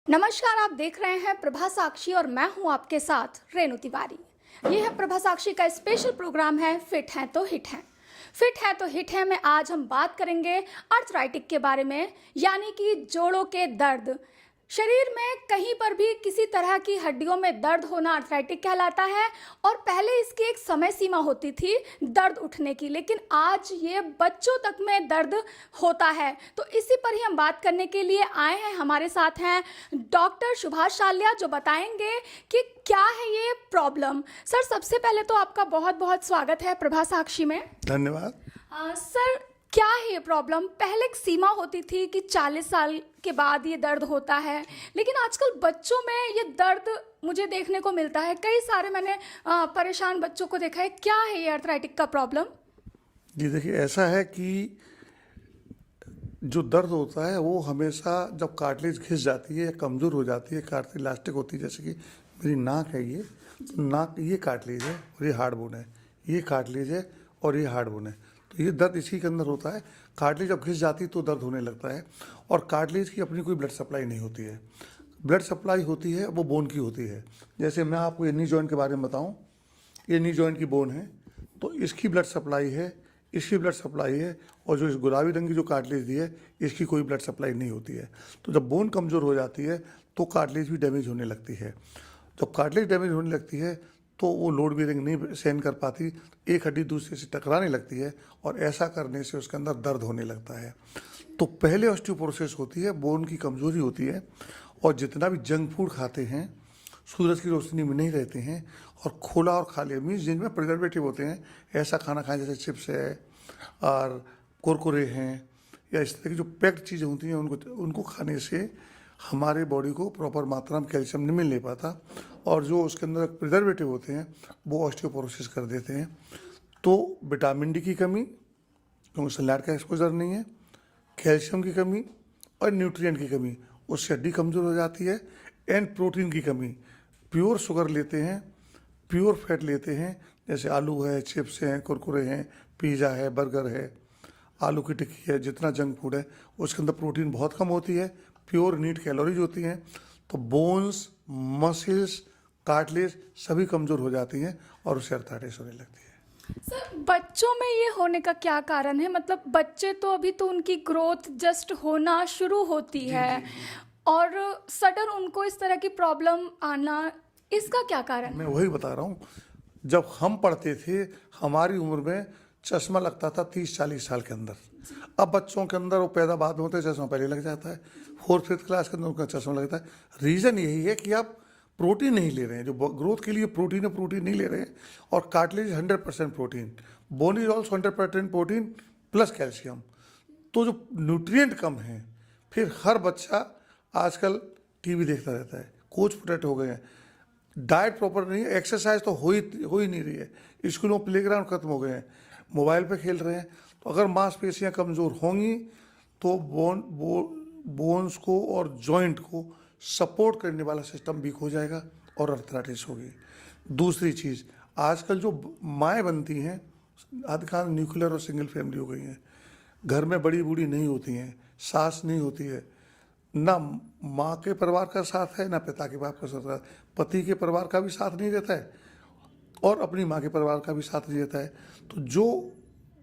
नमस्कार, आप देख रहे हैं प्रभा साक्षी और मैं हूं आपके साथ रेणु तिवारी। ये है प्रभा साक्षी का स्पेशल प्रोग्राम है फिट है तो हिट है। फिट है तो हिट है में आज हम बात करेंगे आर्थराइटिक के बारे में, यानी कि जोड़ों के दर्द। शरीर में कहीं पर भी किसी तरह की हड्डियों में दर्द होना आर्थराइटिक कहलाता है। और पहले इसकी एक समय सीमा होती थी दर्द उठने की, लेकिन आज ये बच्चों तक में दर्द होता है। तो इसी पर ही हम बात करने के लिए आए हैं। हमारे साथ हैं डॉक्टर सुभाष शाल्या, जो बताएंगे कि क्या है ये प्रॉब्लम। सर, सबसे पहले तो आपका बहुत बहुत स्वागत है प्रभा साक्षी में। धन्यवाद। सर, क्या है ये प्रॉब्लम? पहले एक सीमा होती थी कि 40 साल के बाद ये दर्द होता है, लेकिन आजकल बच्चों में ये दर्द मुझे देखने को मिलता है। कई सारे मैंने परेशान बच्चों को देखा है। क्या है ये आर्थराइटिक का प्रॉब्लम? जी देखिए, ऐसा है कि जो दर्द होता है वो हमेशा जब कार्टिलेज घिस जाती है या कमज़ोर हो जाती है, कार्टिलेज इलास्टिक होती है। जैसे कि मेरी नाक है, ये तो नाक, ये कार्टिलेज है और ये हार्ड बोन है, ये कार्टिलेज है और ये हार्ड बोन है। तो ये दर्द इसी के अंदर होता है। कार्टिलेज जब घिस जाती है तो दर्द होने लगता है। और कार्टिलेज की अपनी कोई ब्लड सप्लाई नहीं होती है। ब्लड सप्लाई होती है वो बोन की होती है। जैसे मैं आपको ये नी जॉइंट के बारे में बताऊँ, ये नी जॉइंट की बोन है, तो इसकी ब्लड सप्लाई है, इसकी ब्लड सप्लाई है। और जो इस गुलाबी रंग की जो कार्टिलेज दी है, इसकी कोई ब्लड सप्लाई नहीं होती है। तो जब बोन कमज़ोर हो जाती है तो कार्टिलेज भी डैमेज होने लगती है। जब कार्टिलेज डैमेज होने लगती है तो वो लोड बेयरिंग नहीं सहन कर पाती, एक हड्डी दूसरे से टकराने लगती है और ऐसा करने से उसके अंदर दर्द होने लगता है। तो पहले ऑस्टियोपोरोसिस होती है, बोन की कमज़ोरी होती है। और जितना भी जंक फूड खाते हैं, सूरज की रोशनी में नहीं रहते हैं और खोला और खाली मीन्स जिनमें प्रिजर्वेटिव होते हैं, ऐसा खाना खाएं जैसे चिप्स है और कुरकुरे हैं या इस तरह की जो पैक्ड चीज़ें होती हैं, उनको खाने से हमारे बॉडी को प्रॉपर मात्रा में कैल्शियम नहीं मिल पाता और जो उसके अंदर प्रिजर्वेटिव होते हैं वो ऑस्टियोपोरोसिस कर देते हैं। तो विटामिन डी की कमी, क्योंकि सनलाइट का एक्सपोजर नहीं है, कैल्शियम की कमी और न्यूट्रिएंट की कमी, उससे हड्डी कमज़ोर हो जाती है। एंड प्रोटीन की कमी, प्योर शुगर लेते हैं, प्योर फैट लेते हैं, जैसे आलू है, चिप्स हैं, कुरकुरे हैं, पिज़्ज़ा है, बर्गर है, आलू की टिक्की है, जितना जंक फूड है उसके अंदर प्रोटीन बहुत कम होती है, प्योर नीट कैलोरीज होती हैं। तो बोन्स, मसल्स, कार्टिलेज सभी कमज़ोर हो जाती हैं और उससे आर्थराइटिस होने लगती है। सर, बच्चों में ये होने का क्या कारण है? मतलब बच्चे तो अभी तो उनकी ग्रोथ जस्ट होना शुरू होती है और सडन उनको इस तरह की प्रॉब्लम आना, इसका क्या कारण है? मैं वही बता रहा हूँ। जब हम पढ़ते थे हमारी उम्र में चश्मा लगता था 30-40 साल के अंदर। अब बच्चों के अंदर वो पैदा बाद में होते हैं, चश्मा पहले लग जाता है। 4th-5th क्लास के अंदर उनका चश्मा लगता है। रीज़न यही है कि आप प्रोटीन नहीं ले रहे हैं। जो ग्रोथ के लिए प्रोटीन है, प्रोटीन नहीं ले रहे हैं। और cartilage 100% protein, bone is also 100% protein plus calcium. तो जो न्यूट्रिएंट कम है, फिर हर बच्चा आजकल टीवी देखता रहता है, कोच पोटैटो हो गए हैं, डाइट प्रॉपर नहीं है, एक्सरसाइज तो हो ही नहीं रही है, स्कूलों प्लेग्राउंड खत्म हो गए हैं, मोबाइल पे खेल रहे हैं। तो अगर मांसपेशियां कमज़ोर होंगी तो बोन्स को और जॉइंट को सपोर्ट करने वाला सिस्टम वीक हो जाएगा और आर्थराइटिस होगी। दूसरी चीज़, आजकल जो माएँ बनती हैं अधिकांश न्यूक्लियर और सिंगल फैमिली हो गई हैं। घर में बड़ी बूढ़ी नहीं होती हैं, सास नहीं होती है, ना माँ के परिवार का साथ है ना पिता के बाप का साथ है, पति के परिवार का भी साथ नहीं रहता है और अपनी माँ के परिवार का भी साथ नहीं रहता है। तो जो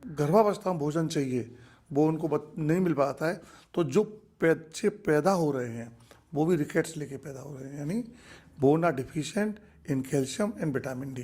गर्भावस्था में भोजन चाहिए वो उनको नहीं मिल पाता है। तो जो बच्चे पैदा हो रहे हैं वो भी रिकेट्स लेके पैदा हो रहे हैं, यानी bone are deficient in calcium and vitamin D.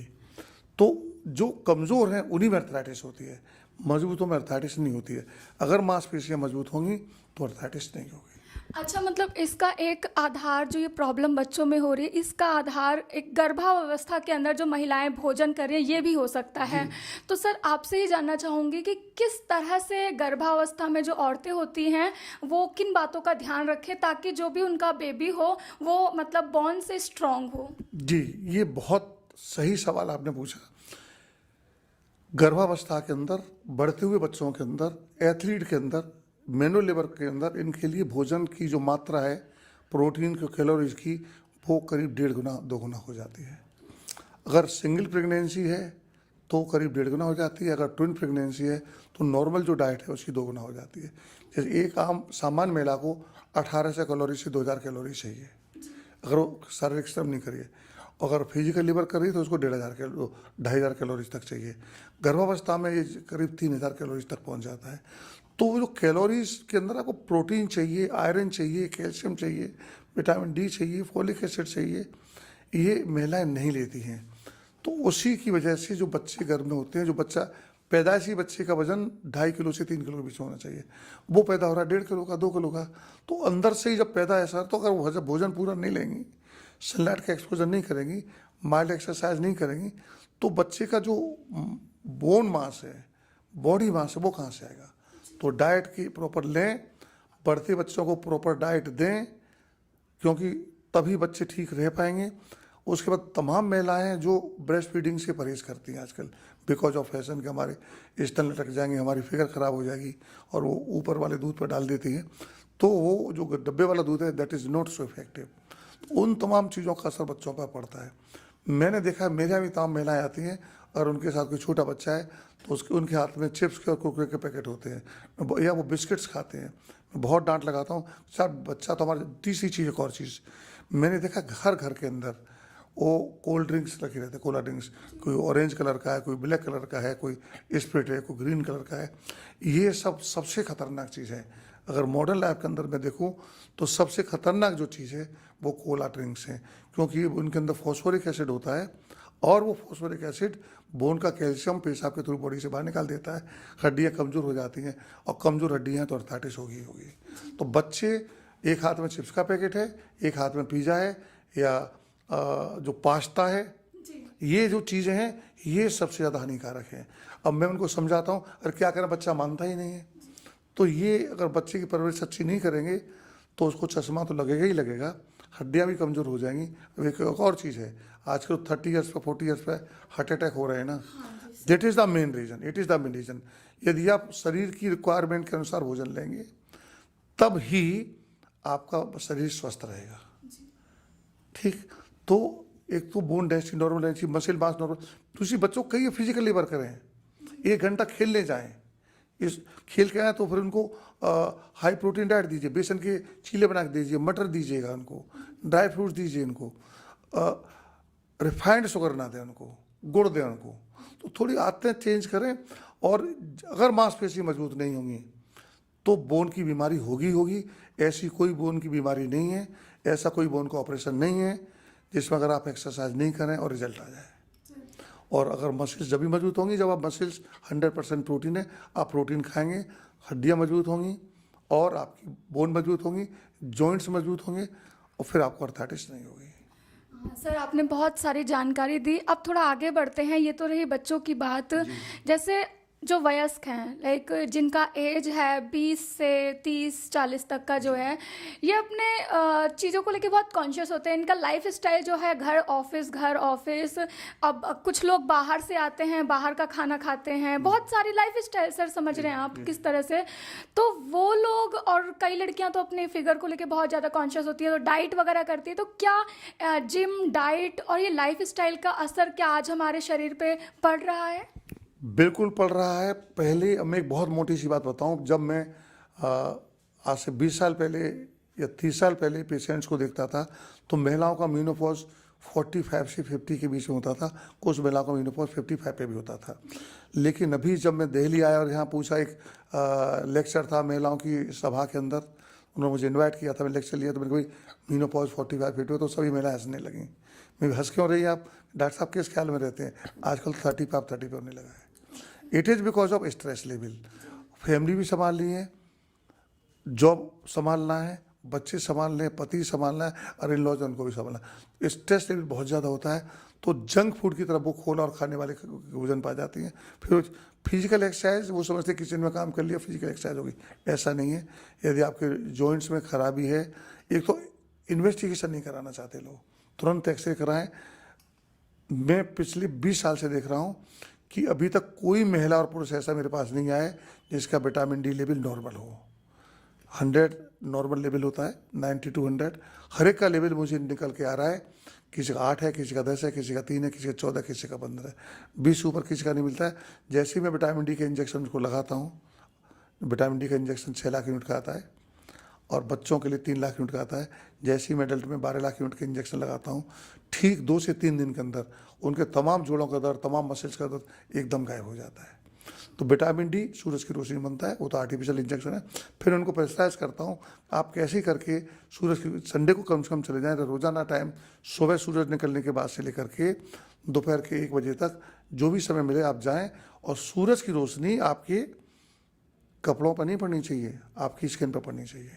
तो जो कमज़ोर हैं उन्हीं में आर्थराइटिस होती है, मजबूतों में आर्थराइटिस नहीं होती है। अगर मांसपेशियाँ मजबूत होंगी तो आर्थराइटिस नहीं होगी। अच्छा, मतलब इसका एक आधार, जो ये प्रॉब्लम बच्चों में हो रही है, इसका आधार एक गर्भावस्था के अंदर जो महिलाएं भोजन कर रही हैं, ये भी हो सकता है। तो सर, आपसे ही जानना चाहूँगी कि किस तरह से गर्भावस्था में जो औरतें होती हैं वो किन बातों का ध्यान रखें ताकि जो भी उनका बेबी हो वो मतलब बॉर्न से स्ट्रांग हो। जी, ये बहुत सही सवाल आपने पूछा। गर्भावस्था के अंदर, बढ़ते हुए बच्चों के अंदर, एथलीट के अंदर, मेनो लेबर के अंदर, इनके लिए भोजन की जो मात्रा है प्रोटीन की, कैलोरीज की, वो करीब 1.5 गुना 2 गुना हो जाती है। अगर सिंगल प्रेगनेंसी है तो करीब 1.5 गुना हो जाती है। अगर ट्विन प्रेगनेंसी है तो नॉर्मल जो डाइट है उसकी 2 गुना हो जाती है। जैसे एक आम सामान्य महिला को 1800 कैलोरी से 2000 कैलोरी चाहिए। अगर वो शारीरिक श्रम नहीं करिए। अगर फिजिकल लेबर कर रही है तो उसको 1,500 कैलोरीज तक चाहिए। गर्भावस्था में ये करीब 3,000 कैलोरीज तक पहुंच जाता है। तो वो जो कैलोरीज के अंदर आपको प्रोटीन चाहिए, आयरन चाहिए, कैल्शियम चाहिए, विटामिन डी चाहिए, फोलिक एसिड चाहिए, ये महिलाएं नहीं लेती हैं। तो उसी की वजह से जो बच्चे गर्भ में होते हैं, जो बच्चा पैदाइशी बच्चे का वजन 2.5 किलो से 3 किलो के बीच में होना चाहिए, वो पैदा हो रहा है 1.5 किलो का, 2 किलो का। तो अंदर से ही जब पैदा ऐसा, तो अगर वो जब भोजन पूरा नहीं लेंगी, सनलाइट का एक्सपोजर नहीं करेंगी, माइल्ड एक्सरसाइज नहीं करेंगी, तो बच्चे का जो बोन मास है, बॉडी मास है, वो कहाँ से आएगा। तो डाइट की प्रॉपर लें, बढ़ते बच्चों को प्रॉपर डाइट दें, क्योंकि तभी बच्चे ठीक रह पाएंगे। उसके बाद तमाम महिलाएं जो ब्रेस्ट फीडिंग से परहेज करती हैं आजकल, बिकॉज ऑफ फैशन के हमारे स्तन लटक जाएंगे, हमारी फिगर ख़राब हो जाएगी, और वो ऊपर वाले दूध पर डाल देती हैं, तो वो जो डब्बे वाला दूध है that is not so effective. उन तमाम चीज़ों का असर बच्चों पर पड़ता है। मैंने देखा, मेरे यहाँ भी तमाम महिलाएं आती हैं और उनके साथ कोई छोटा बच्चा है, तो उनके हाथ में चिप्स के और कुरकुरे के पैकेट होते हैं, या वो बिस्किट्स खाते हैं। मैं बहुत डांट लगाता हूँ, सर बच्चा तो हमारा। तीसरी चीज़, एक और चीज़ मैंने देखा, घर घर के अंदर वो कोल्ड ड्रिंक्स रखे रहते हैं, कोला ड्रिंक्स, कोई ऑरेंज कलर का है, कोई ब्लैक कलर का है, कोई स्प्रिट है, कोई ग्रीन कलर का है। ये सब सबसे खतरनाक चीज़ है। अगर मॉडर्न लाइफ के अंदर मैं देखूं तो सबसे खतरनाक जो चीज़ है वो कोला ड्रिंक्स हैं, क्योंकि उनके अंदर फॉस्फोरिक एसिड होता है, और वो फॉस्फोरिक एसिड बोन का कैल्शियम पेशाब के थ्रू बॉडी से बाहर निकाल देता है, हड्डियाँ कमज़ोर हो जाती हैं, और कमज़ोर हड्डियाँ हैं तो अर्थराइटिस होगी। तो बच्चे, एक हाथ में चिप्स का पैकेट है, एक हाथ में पिज़्ज़ा है, या जो पास्ता है, ये जो चीज़ें हैं ये सबसे ज़्यादा हानिकारक हैं। अब मैं उनको समझाता हूँ, अरे क्या करें, बच्चा मानता ही नहीं है। तो ये अगर बच्चे की परवरिश अच्छी नहीं करेंगे तो उसको चश्मा तो लगेगा ही लगेगा, हड्डियाँ भी कमज़ोर हो जाएंगी। अब एक और चीज़ है, आजकल 30 ईयर्स पे 40 ईयर्स पे हार्ट अटैक हो रहे हैं ना, that is the main reason, it is the main reason. यदि आप शरीर की रिक्वायरमेंट के अनुसार भोजन लेंगे तब ही आपका शरीर स्वस्थ रहेगा। ठीक, तो एक तो बोन डेंसिटी नॉर्मल रहनी चाहिए, मसल मास नॉर्मल। दूसरी, बच्चों को कहिए फिजिकल लेबर करें, 1 घंटा खेलने जाएं। इस खेल के आए तो फिर उनको हाई प्रोटीन डाइट दीजिए, बेसन के चीले बना के दीजिए, मटर दीजिएगा उनको, ड्राई फ्रूट्स दीजिए उनको, रिफाइंड शुगर ना दें उनको, गुड़ दें उनको। तो थोड़ी आदतें चेंज करें। और अगर मांसपेशी मजबूत नहीं होंगी तो बोन की बीमारी होगी। ऐसी कोई बोन की बीमारी नहीं है, ऐसा कोई बोन का ऑपरेशन नहीं है जिसमें अगर आप एक्सरसाइज नहीं करें और रिजल्ट आ जाए। और अगर मसल्स जब भी मजबूत होंगी जब आप मसल्स 100% प्रोटीन है, आप प्रोटीन खाएंगे, हड्डियाँ मजबूत होंगी और आपकी बोन मजबूत होंगी, जॉइंट्स मजबूत होंगे, और फिर आपको अर्थराइटिस नहीं होगी। सर, आपने बहुत सारी जानकारी दी। अब थोड़ा आगे बढ़ते हैं। ये तो रही बच्चों की बात। जैसे जो वयस्क हैं, लाइक जिनका एज है 20 से 30-40 तक का जो है, ये अपने चीज़ों को लेके बहुत कॉन्शियस होते हैं। इनका लाइफ स्टाइल जो है घर ऑफिस। अब कुछ लोग बाहर से आते हैं, बाहर का खाना खाते हैं, बहुत सारी लाइफ स्टाइल, सर समझ रहे हैं आप किस तरह से। तो वो लोग, और कई लड़कियां तो अपने फिगर को लेके बहुत ज़्यादा कॉन्शियस होती है, तो डाइट वगैरह करती है। तो क्या जिम, डाइट और ये लाइफ स्टाइल का असर क्या आज हमारे शरीर पे पड़ रहा है? बिल्कुल पड़ रहा है। पहले मैं एक बहुत मोटी सी बात बताऊं, जब मैं आज से 20 साल पहले या 30 साल पहले पेशेंट्स को देखता था तो महिलाओं का मेनोपॉज 45 से 50 के बीच में होता था, कुछ महिलाओं का मेनोपॉज 55 पे भी होता था। लेकिन अभी जब मैं दिल्ली आया और यहाँ पूछा, एक लेक्चर था महिलाओं की सभा के अंदर, उन्होंने मुझे इन्वाइट किया था, मैं लेक्चर लिया, तो मैंने कोई मेनोपॉज 45-50, तो सभी महिलाएं हंसने लगीं। मैं हंस क्यों रही आप, डॉक्टर साहब किस ख्याल में रहते हैं, आजकल 30 पे होने लगा है। It is because of stress level. Family भी संभालनी है, जॉब संभालना है, बच्चे संभालने, पति संभालना है, और इन लॉज उनको भी संभालना। स्ट्रेस लेवल बहुत ज़्यादा होता है तो जंक फूड की तरफ वो खोला और खाने वाले भोजन पा जाती हैं। फिर फिजिकल एक्सरसाइज, वो समझते किचन में काम कर लिया फिजिकल एक्सरसाइज होगी, ऐसा नहीं है। यदि आपके जॉइंट्स में खराबी है, एक तो इन्वेस्टिगेशन नहीं कराना चाहते लोग, तुरंत एक्सरे कराएं। मैं पिछले 20 साल से देख रहा हूँ कि अभी तक कोई महिला और पुरुष ऐसा मेरे पास नहीं आया जिसका विटामिन डी लेवल नॉर्मल हो। 100 नॉर्मल लेवल होता है, 90 to 100, हर एक का लेवल मुझे निकल के आ रहा है। किसी का 8 है, किसी का 10 है, किसी का 3 है, किसी का 14, किसी का 15 है, 20 ऊपर किसी का नहीं मिलता है। जैसे ही मैं विटामिन डी के इंजेक्शन को लगाता हूँ, विटामिन डी का इंजेक्शन 6 लाख यूनिट का आता है, और बच्चों के लिए 3 लाख यूनिट का आता है। जैसे ही मैं एडल्ट में 12 लाख यूनिट के इंजेक्शन लगाता हूँ, ठीक 2 से 3 दिन के अंदर उनके तमाम जोड़ों का दर्द, तमाम मसल्स का दर्द एकदम गायब हो जाता है। तो विटामिन डी सूरज की रोशनी बनता है, वो तो आर्टिफिशियल इंजेक्शन है। फिर उनको प्रेस्क्राइब करता हूँ, आप कैसे ही करके सूरज की, संडे को कम से कम चले जाएँ, तो रोज़ाना टाइम सुबह सूरज निकलने के बाद से लेकर के दोपहर के 1 बजे तक जो भी समय मिले आप जाएं, और सूरज की रोशनी आपके कपड़ों पर नहीं पड़नी चाहिए, आपकी स्किन पर पड़नी चाहिए।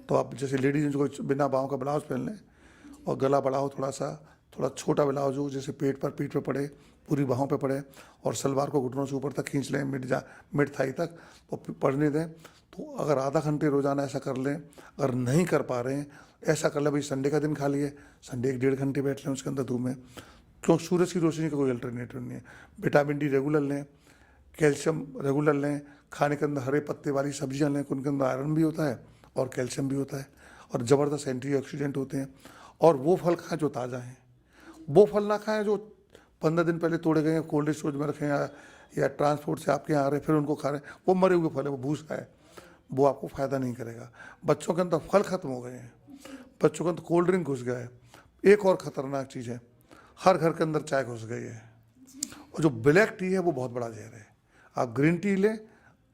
तो आप जैसे लेडीज को बिना बाहों का ब्लाउज पहन लें और गला बड़ा हो, थोड़ा छोटा ब्लाउज हो, जैसे पीठ पर पड़े, पूरी बाहों पे पड़े, और सलवार को घुटनों से ऊपर तक खींच लें, मिड थाई तक, तो पढ़ने दें। तो अगर आधा घंटे रोज़ाना ऐसा कर लें, अगर नहीं कर पा रहे हैं ऐसा कर लें, भाई संडे का दिन खा लिए, संडे 1-1.5 घंटे बैठ लें उसके अंदर धूप में, क्योंकि सूरज की रोशनी का कोई अल्टरनेटिव नहीं है। विटामिन डी रेगुलर लें, कैल्शियम रेगुलर लें, खाने के अंदर हरे पत्ते वाली सब्जियां लें, उनके अंदर आयरन भी होता है और कैल्शियम भी होता है और ज़बरदस्त एंटीऑक्सीडेंट होते हैं। और वो फल खाएं जो ताज़ा हैं, वो फल ना खाएं जो 15 दिन पहले तोड़े गए हैं, कोल्ड स्टोरेज में रखे हैं या ट्रांसपोर्ट से आपके यहाँ आ रहे फिर उनको खा रहे हैं, वो मरे हुए फल है, वो भूसा है, वो आपको फ़ायदा नहीं करेगा। बच्चों के अंदर फल ख़त्म हो गए हैं, बच्चों के अंदर कोल्ड ड्रिंक घुस गया है। एक और ख़तरनाक चीज़ है, हर घर के अंदर चाय घुस गई है, और जो ब्लैक टी है वो बहुत बड़ा जहर है। आप ग्रीन टी लें,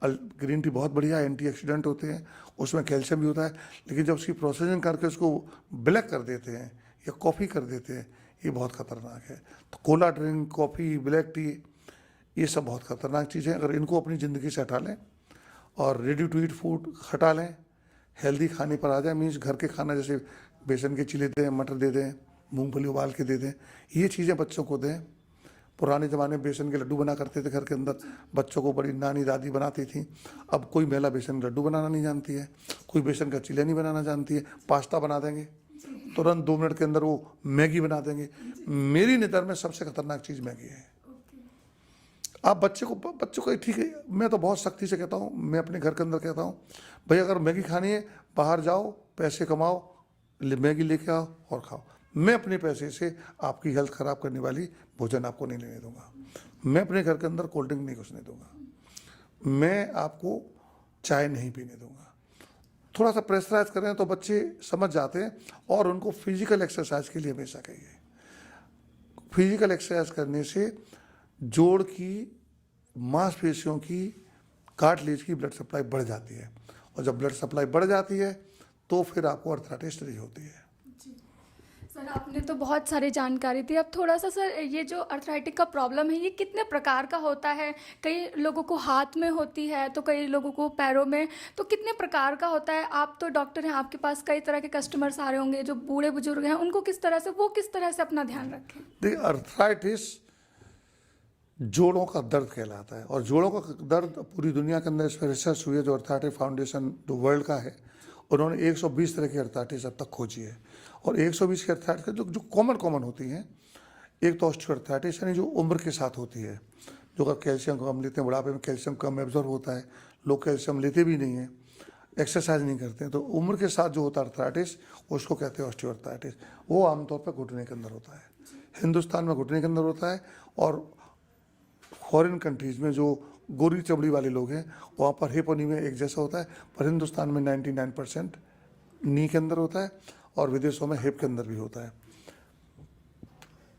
ग्रीन टी बहुत बढ़िया एंटीऑक्सीडेंट होते हैं, उसमें कैल्शियम भी होता है, लेकिन जब उसकी प्रोसेसिंग करके उसको ब्लैक कर देते हैं या कॉफ़ी कर देते हैं, ये बहुत ख़तरनाक है। तो Cola drink, coffee, black T, ये सब बहुत ख़तरनाक चीज़ें। अगर इनको अपनी ज़िंदगी से हटा लें और रेडी टू ईट फूड हटा लें, हेल्दी खाने पर आ जाए, मीन्स घर के खाना, जैसे बेसन के चिले दें, मटर दे दें, मूंगफली उबाल के दे दें, ये चीज़ें बच्चों को दें। पुराने ज़माने में बेसन के लड्डू बना करते थे घर के अंदर, बच्चों को बड़ी नानी दादी बनाती थी। अब कोई महिला बेसन का लड्डू बनाना नहीं जानती है, कोई बेसन का चिले नहीं बनाना जानती है। पास्ता बना देंगे तुरंत 2 मिनट के अंदर, वो मैगी बना देंगे। मेरी नज़र में सबसे खतरनाक चीज़ मैगी है। आप बच्चों को ठीक है, मैं तो बहुत सख्ती से कहता हूँ, मैं अपने घर के अंदर कहता हूँ, भाई अगर मैगी खानी है बाहर जाओ, पैसे कमाओ, मैगी लेके आओ और खाओ। मैं अपने पैसे से आपकी हेल्थ ख़राब करने वाली भोजन आपको नहीं लेने दूंगा। मैं अपने घर के अंदर कोल्ड ड्रिंक नहीं घुसने दूंगा, मैं आपको चाय नहीं पीने दूंगा। थोड़ा सा प्रेशराइज करें तो बच्चे समझ जाते हैं। और उनको फिजिकल एक्सरसाइज के लिए हमेशा कहिए। फिजिकल एक्सरसाइज करने से जोड़ की, मांसपेशियों की, कार्टिलेज की ब्लड सप्लाई बढ़ जाती है, और जब ब्लड सप्लाई बढ़ जाती है तो फिर आपको अर्थराइटिस नहीं होती है। सर आपने तो बहुत सारी जानकारी दी। अब थोड़ा सा सर, ये जो अर्थराइटिक का प्रॉब्लम है ये कितने प्रकार का होता है? कई लोगों को हाथ में होती है तो कई लोगों को पैरों में, तो कितने प्रकार का होता है? आप तो डॉक्टर हैं, आपके पास कई तरह के कस्टमर्स आ रहे होंगे जो बूढ़े बुजुर्ग हैं, उनको किस तरह से अपना ध्यान रखें? देखिए, अर्थराइटिस जोड़ों का दर्द कहलाता है, और जोड़ों का दर्द पूरी दुनिया के अंदर इस पर रिसर्च हुई है। जो अर्थराइटिस फाउंडेशन जो वर्ल्ड का है, उन्होंने 120 तरह की अर्थराइटिस अब तक खोजी है, और 120 की अर्थराइटिस जो कॉमन होती हैं। एक तो ऑस्टियोआर्थराइटिस यानी जो उम्र के साथ होती है, जो अगर कैल्शियम कम लेते हैं, बुढ़ापे में कैल्शियम कम एब्जॉर्ब होता है, लोग कैल्शियम लेते भी नहीं हैं, एक्सरसाइज नहीं करते हैं, तो उम्र के साथ जो होता है अर्थराइटिस, उसको कहते हैं ऑस्टियोआर्थराइटिस। वो आमतौर पर घुटने के अंदर होता है, हिंदुस्तान में घुटने के अंदर होता है, और फॉरेन कंट्रीज़ में जो गोरी चमड़ी वाले लोग हैं वहाँ पर हिप और नी में एक जैसा होता है, पर हिंदुस्तान में 99% नी के अंदर होता है, और विदेशों में हिप के अंदर भी होता है।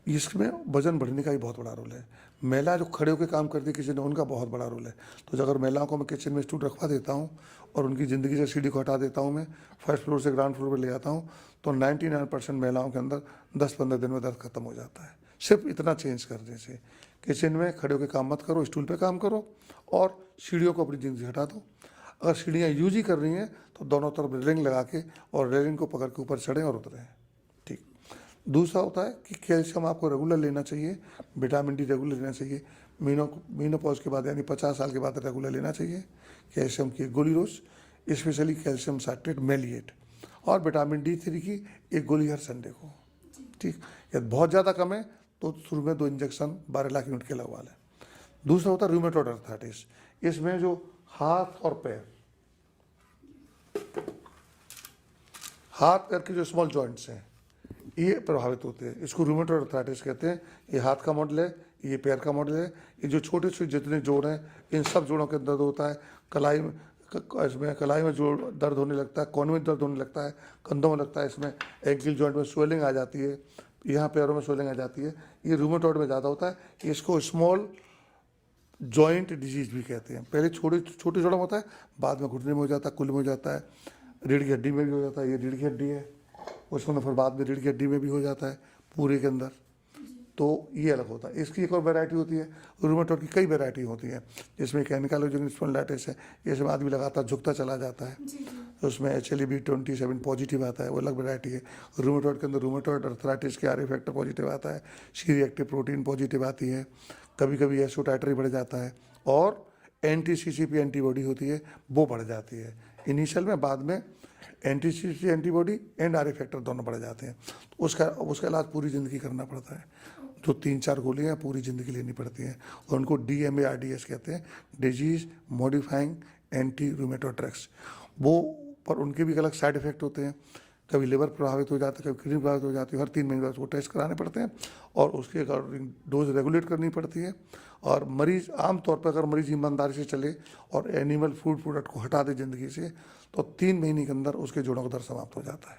इसमें वजन बढ़ने का ही बहुत बड़ा रोल है। महिला जो खड़े होकर काम करती है किचन में, उनका बहुत बड़ा रोल है। तो अगर महिलाओं को मैं किचन में स्टूल रखवा देता हूँ और उनकी ज़िंदगी से सीढ़ी को हटा देता हूँ, मैं फर्स्ट फ्लोर से ग्राउंड फ्लोर पर ले आता हूँ, तो 99% महिलाओं के अंदर 10-15 दिन में दर्द खत्म हो जाता है, सिर्फ इतना चेंज करने से। किचन में खड़े होकर काम मत करो, स्टूल पे काम करो, और सीढ़ियों को अपनी ज़िंदगी से हटा दो। अगर सीढ़ियाँ यूज ही कर रही हैं तो दोनों तरफ रेलिंग लगा के, और रेलिंग को पकड़ के ऊपर चढ़ें और उतरें। ठीक। दूसरा होता है कि कैल्शियम आपको रेगुलर लेना चाहिए, विटामिन डी रेगुलर लेना चाहिए, मीनोपॉज के बाद यानी 50 साल के बाद रेगुलर लेना चाहिए कैल्शियम की गोली रोज, स्पेशली कैल्शियम साइट्रेट मेलिएट, और विटामिन D3 की एक गोली हर संडे को। ठीक। यदि बहुत ज़्यादा कम है तो शुरू में 2 इंजेक्शन 12 लाख यूनिट के लगवा लें। दूसरा होता है रूमेटॉइड अर्थराइटिस। इसमें जो हाथ और पैर, हाथ पैर के जो स्मॉल जॉइंट्स हैं ये प्रभावित होते हैं, इसको रूमेटॉइड अर्थराइटिस कहते हैं। ये हाथ का मॉडल है, ये पैर का मॉडल है। ये जो छोटे छोटे जितने जोड़ हैं, इन सब जोड़ों के दर्द होता है। इसमें कलाई में जो दर्द होने लगता है, कोहनी में दर्द होने लगता है, कंधों में लगता है, इसमें एंकल जॉइंट में स्वेलिंग आ जाती है, यहाँ पैरों में स्वेलिंग आ जाती है, ये रूमेटॉइड में ज़्यादा होता है। इसको स्मॉल जॉइंट डिजीज भी कहते हैं। पहले छोटे जोड़ा होता है, बाद में घुटने में हो जाता है, कुल में हो जाता है, रीढ़ की हड्डी में भी हो जाता है। ये रीढ़ की हड्डी है, उसमें फिर बाद में रीढ़ की हड्डी में भी हो जाता है पूरे के अंदर। तो ये अलग होता है। इसकी एक और वैरायटी होती है, रूमेटॉइड की कई वैरायटी होती है, जिसमें एनिकाइलोजिंग स्पॉन्डिलाइटिस है, इसमें आदमी लगातार झुकता चला जाता है, उसमें HLA-B27 पॉजिटिव आता है, वो अलग वैरायटी है। रूमेटॉइड के अंदर रूमेटॉइड अर्थराइटिस के RA फैक्टर पॉजिटिव आता है, C रिएक्टिव प्रोटीन पॉजिटिव आती है, कभी कभी एसओ टाइटर बढ़ जाता है, और एंटी-CCP एंटीबॉडी होती है, वो बढ़ जाती है इनिशियल में, बाद में एंटी-CCP एंटीबॉडी एंड RA फैक्टर दोनों बढ़ जाते हैं। तो उसका इलाज पूरी ज़िंदगी करना पड़ता है। जो 3-4 गोलियाँ पूरी ज़िंदगी लेनी पड़ती हैं, और उनको DMARDS कहते हैं, disease modifying anti rheumatoid drugs. वो पर उनके भी अलग साइड इफ़ेक्ट होते हैं, कभी लिवर प्रभावित हो जाता है, कभी किडनी प्रभावित हो जाती है, हर 3 महीने बाद उसको टेस्ट कराने पड़ते हैं, और उसके अकॉर्डिंग डोज रेगुलेट करनी पड़ती है। और मरीज़ आमतौर पर अगर मरीज़ ईमानदारी से चले और एनिमल फूड प्रोडक्ट को हटा दे ज़िंदगी से, तो 3 महीने के अंदर उसके जोड़ों का दर्द समाप्त हो जाता है,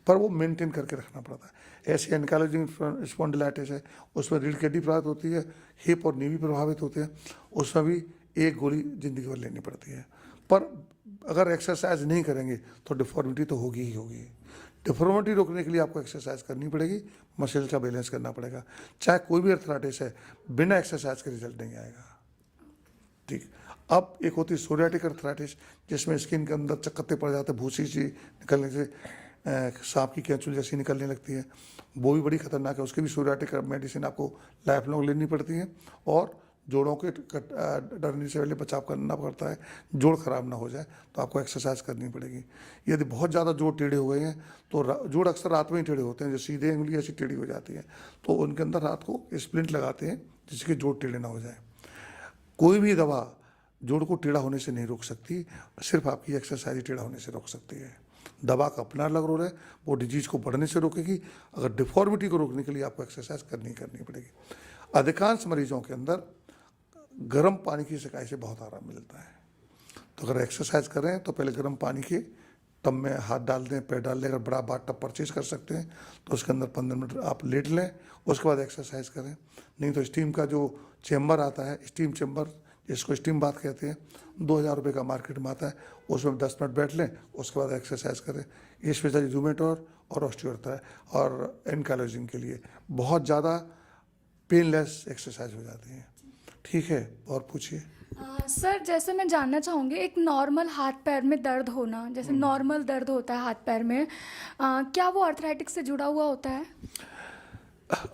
पर वो मेंटेन करके रखना पड़ता है। ऐसे एनिकाइलोजिंग स्पॉन्डिलाइटिस है, उसमें रीढ़ की हड्डी प्रभावित होती है, हिप और नी भी प्रभावित होते हैं, उसमें भी एक गोली ज़िंदगी भर लेनी पड़ती है। पर अगर एक्सरसाइज नहीं करेंगे तो डिफॉर्मिटी तो होगी ही होगी। डिफॉर्मिटी रोकने के लिए आपको एक्सरसाइज करनी पड़ेगी, मसल का बैलेंस करना पड़ेगा। चाहे कोई भी अर्थराइटिस है, बिना एक्सरसाइज के रिजल्ट नहीं आएगा। ठीक, अब एक होती है सोरियाटिक अर्थराइटिस, जिसमें स्किन के अंदर चक्कते पड़ जाते हैं, भूसी सी निकलने से सांप की कैंचुल जैसी निकलने लगती है, वो भी बड़ी खतरनाक है। उसकी भी सोरियाटिक मेडिसिन आपको लाइफ लॉन्ग लेनी पड़ती है, और जोड़ों के डरने से पहले बचाव करना पड़ता है, जोड़ खराब ना हो जाए, तो आपको एक्सरसाइज करनी पड़ेगी। यदि बहुत ज़्यादा जोड़ टेढ़े हो गए हैं, तो जोड़ अक्सर रात में ही टेढ़े होते हैं, जो सीधे उंगली ऐसी टेढ़ी हो जाती है, तो उनके अंदर रात को स्प्लिंट लगाते हैं, जिसके जोड़ टेढ़े ना हो जाए। कोई भी दवा जोड़ को टेढ़ा होने से नहीं रोक सकती, सिर्फ आपकी एक्सरसाइज टेढ़ा होने से रोक सकती है। दवा का अपना अलग रोल है, वो डिजीज को बढ़ने से रोकेगी। अगर डिफॉर्मिटी को रोकने के लिए आपको एक्सरसाइज करनी पड़ेगी। अधिकांश मरीजों के अंदर गर्म पानी की शिकायत से बहुत आराम मिलता है, तो अगर एक्सरसाइज करें तो पहले गर्म पानी के टब में हाथ डाल दें, पैर डाल दें। अगर बड़ा बाथ टब परचेज कर सकते हैं तो उसके अंदर 15 मिनट आप लेट लें, उसके बाद एक्सरसाइज करें। नहीं तो स्टीम का जो चैम्बर आता है, स्टीम चैम्बर जिसको स्टीम बाथ कहते हैं, 2000 रुपये का मार्केट में आता है, उसमें 10 मिनट बैठ लें, उसके बाद एक्सरसाइज करें। ये स्पेशली रूमेटॉइड और ऑस्टियोआर्थराइटिस और एनिकाइलोजिंग के लिए बहुत ज़्यादा पेनलेस एक्सरसाइज हो जाती है। ठीक है, और पूछिए। सर, जैसे मैं जानना चाहूँगी, एक नॉर्मल हाथ पैर में दर्द होना, जैसे नॉर्मल दर्द होता है हाथ पैर में, क्या वो आर्थराइटिस से जुड़ा हुआ होता है?